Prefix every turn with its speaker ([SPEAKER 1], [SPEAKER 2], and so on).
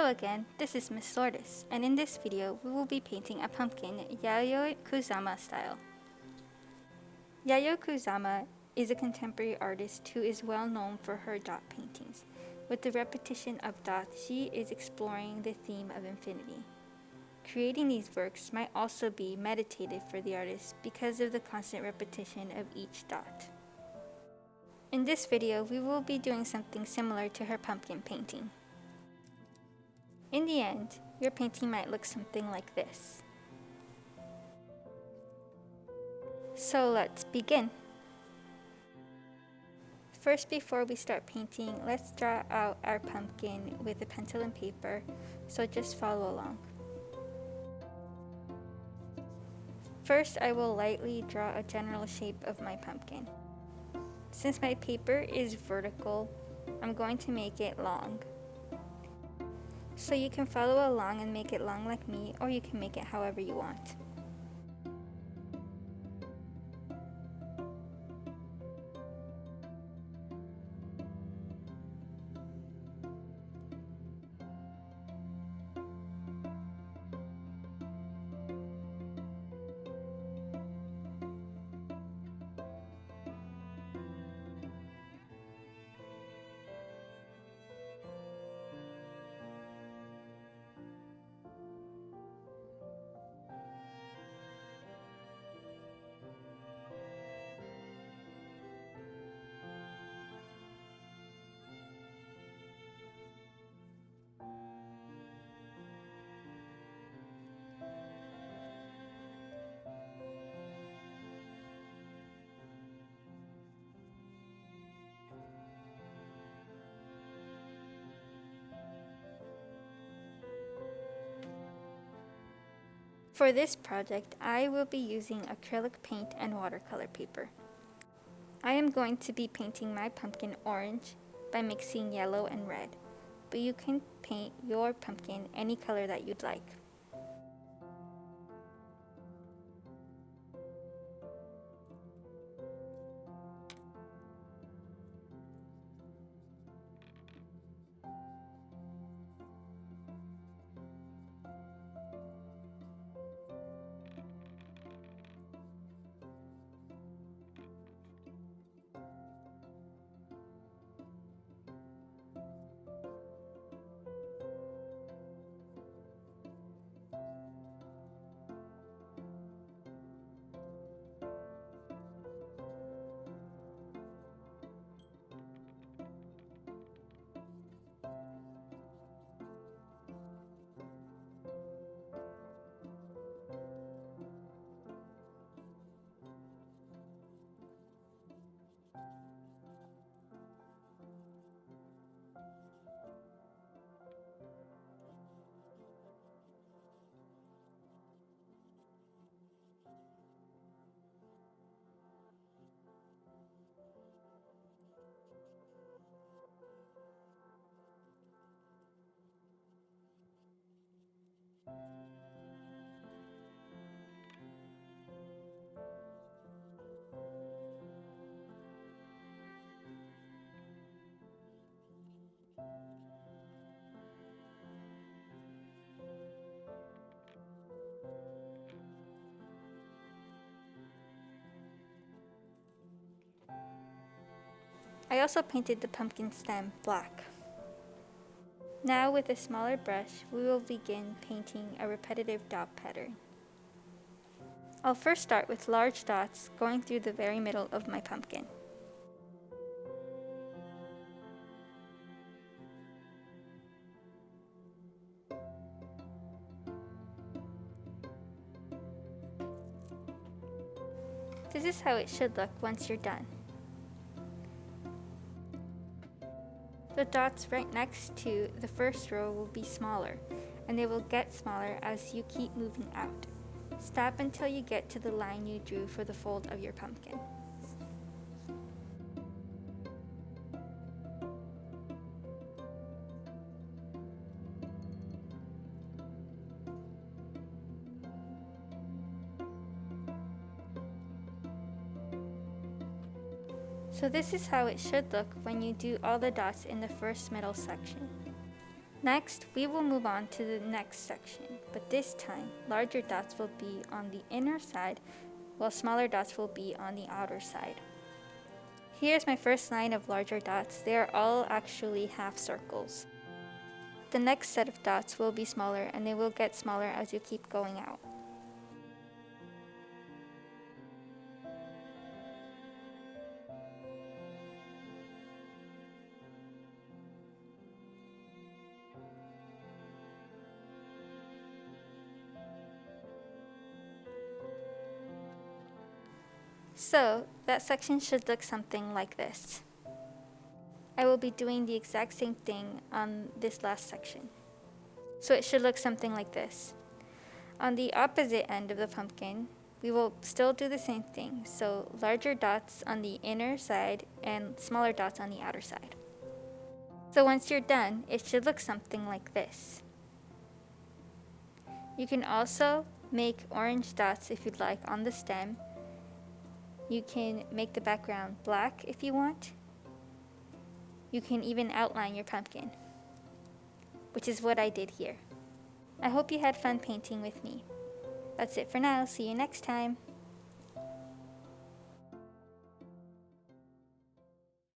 [SPEAKER 1] Hello again, this is Miss Lourdes, and in this video we will be painting a pumpkin Yayoi Kusama style. Yayoi Kusama is a contemporary artist who is well known for her dot paintings. With the repetition of dots, she is exploring the theme of infinity. Creating these works might also be meditative for the artist because of the constant repetition of each dot. In this video, we will be doing something similar to her pumpkin painting. In the end, your painting might look something like this. So let's begin. First, before we start painting, let's draw out our pumpkin with a pencil and paper, so just follow along. First, I will lightly draw a general shape of my pumpkin. Since my paper is vertical, I'm going to make it long. So you can follow along and make it long like me, or you can make it however you want. For this project, I will be using acrylic paint and watercolor paper. I am going to be painting my pumpkin orange by mixing yellow and red, but you can paint your pumpkin any color that you'd like. I also painted the pumpkin stem black. Now with a smaller brush, we will begin painting a repetitive dot pattern. I'll first start with large dots going through the very middle of my pumpkin. This is how it should look once you're done. The dots right next to the first row will be smaller, and they will get smaller as you keep moving out. Stop until you get to the line you drew for the fold of your pumpkin. So this is how it should look when you do all the dots in the first middle section. Next, we will move on to the next section, but this time, larger dots will be on the inner side, while smaller dots will be on the outer side. Here's my first line of larger dots. They are all actually half circles. The next set of dots will be smaller, and they will get smaller as you keep going out. So, that section should look something like this. I will be doing the exact same thing on this last section. So it should look something like this. On the opposite end of the pumpkin, we will still do the same thing, so larger dots on the inner side and smaller dots on the outer side. So once you're done, it should look something like this. You can also make orange dots if you'd like on the stem. You can make the background black if you want. You can even outline your pumpkin, which is what I did here. I hope you had fun painting with me. That's it for now. See you next time.